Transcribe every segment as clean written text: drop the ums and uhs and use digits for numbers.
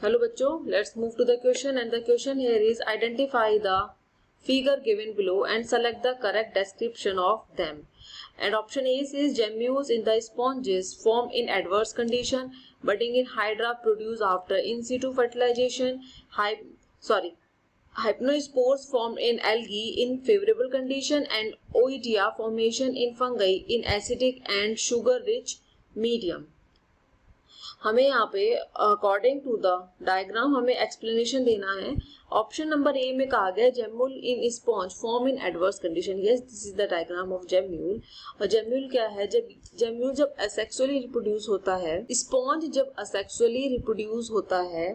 Hello बच्चों, let's move to the question and the question here is identify the figure given below and select the correct description of them. And option A is gemmules in the sponges form in adverse condition, budding in hydra produce after in situ fertilization. Hypnospores formed in algae in favorable condition and oidia formation in fungi in acidic and sugar rich medium. हमें यहाँ पे according to the diagram हमें explanation देना है. Option number ए में कहा गया gemmule in sponge form in adverse condition. Yes, this is the diagram of gemmule. और जेम्यूल क्या है? जब जेम्यूल जब असेक्सुअली रिप्रोड्यूस होता है, स्पॉन्ज जब असेक्सुअली रिप्रोड्यूस होता है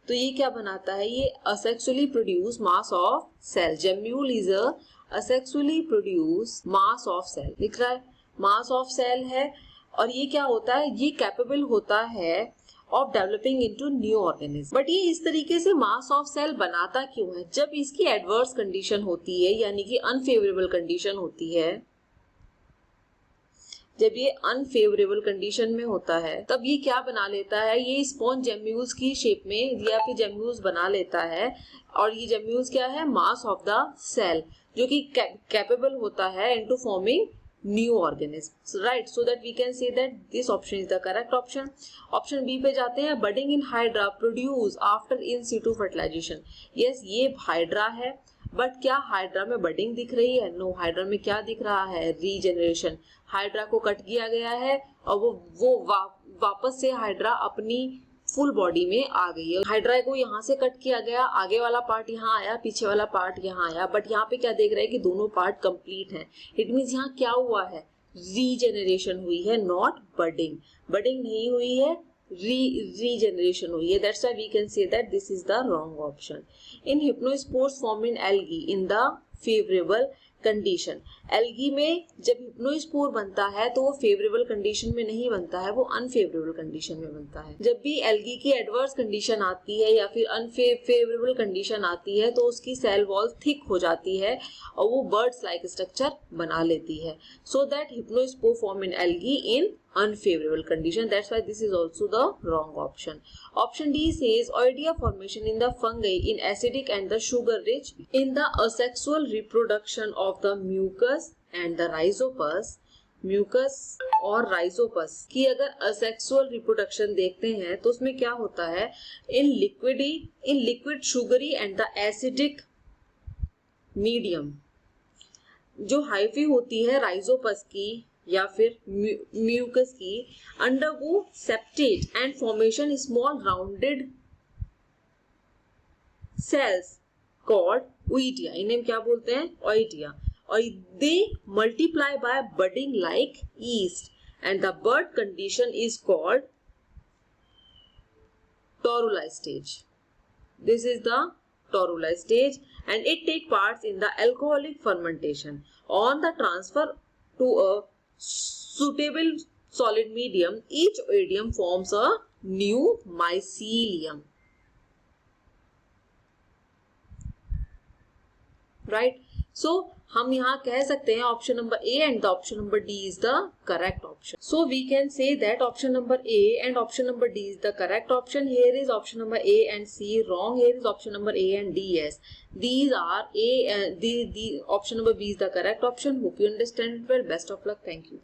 तो ये क्या बनाता है? ये asexually produce mass of cell. Gemmule is a asexually produce mass of cell. लिख रहा है मास ऑफ सेल है. और ये क्या होता है? ये कैपेबल होता है of developing into new organism. But ये इस तरीके से मास ऑफ सेल बनाता क्यों है? जब इसकी एडवर्स कंडीशन होती है, यानी कि अनफेवरेबल कंडीशन होती है, जब ये अनफेवरेबल कंडीशन में होता है तब ये क्या बना लेता है? ये स्पॉन्ज जेम्यूल्स की शेप में या फिर जेम्यूल्स बना लेता है. और ये जेम्यूल्स क्या है? मास ऑफ द सेल, जो कि कैपेबल होता है into forming new organisms, right? So that we can say that this option is the correct option. Option B पे जाते हैं. budding in hydra produce after in situ fertilization. yes, ये hydra है, but क्या hydra में budding दिख रही है? नो. हाइड्रा में क्या दिख रहा है? रीजेनरेशन. हाइड्रा को कट किया गया है और वो वापस से हाइड्रा अपनी फुल बॉडी में आ गई है. हाइड्रा को यहाँ से कट किया गया, आगे वाला पार्ट यहाँ आया, पीछे वाला पार्ट यहाँ आया, बट यहाँ पे क्या देख रहे हैं कि दोनों पार्ट कंप्लीट हैं. इट मीन्स यहाँ क्या हुआ है? रीजेनरेशन हुई है, नॉट बडिंग. बडिंग नहीं हुई है, रीजेनरेशन हुई है. That's why we can say that this is the wrong option. In hypnospores form in algae in the favourable condition. Algae में जब हिप्नोस्पोर बनता है तो वो फेवरेबल कंडीशन में नहीं बनता है, वो अनफेवरेबल कंडीशन में बनता है. जब भी एल्गी की एडवर्स कंडीशन आती है या फिर अनफेवरेबल कंडीशन आती है तो उसकी सेल वॉल थिक हो जाती है और वो बर्ड्स लाइक स्ट्रक्चर बना लेती है. So that hypnospore form in algae in unfavorable condition. That's why this is also the wrong option. Option D says oidia formation in the fungi in acidic and the sugar rich in the asexual reproduction of the mucus and the rhizopus. Mucus और rhizopus की अगर asexual reproduction देखते हैं तो उसमें क्या होता है? In liquid sugary and the acidic medium. जो हाइफी होती है राइजोपस की या फिर म्यूकस की, undergo septate and formation small rounded cells called oidia. इन्हें क्या बोलते हैं? ओइडिया. और they multiply by budding like yeast and the bird condition is called toruli stage. This is the toruli stage and it take parts in the alcoholic fermentation. On the transfer to a suitable solid medium, each oidium forms a new mycelium. Right? So हम यहाँ कह सकते हैं option number A and the option number D is the correct option. So we can say that option number A and option number D is the correct option. Here is option number A and C wrong. Here is option number A and D. yes, these are a and the option number B is the correct option. Hope you understand it well. Best of luck. Thank you.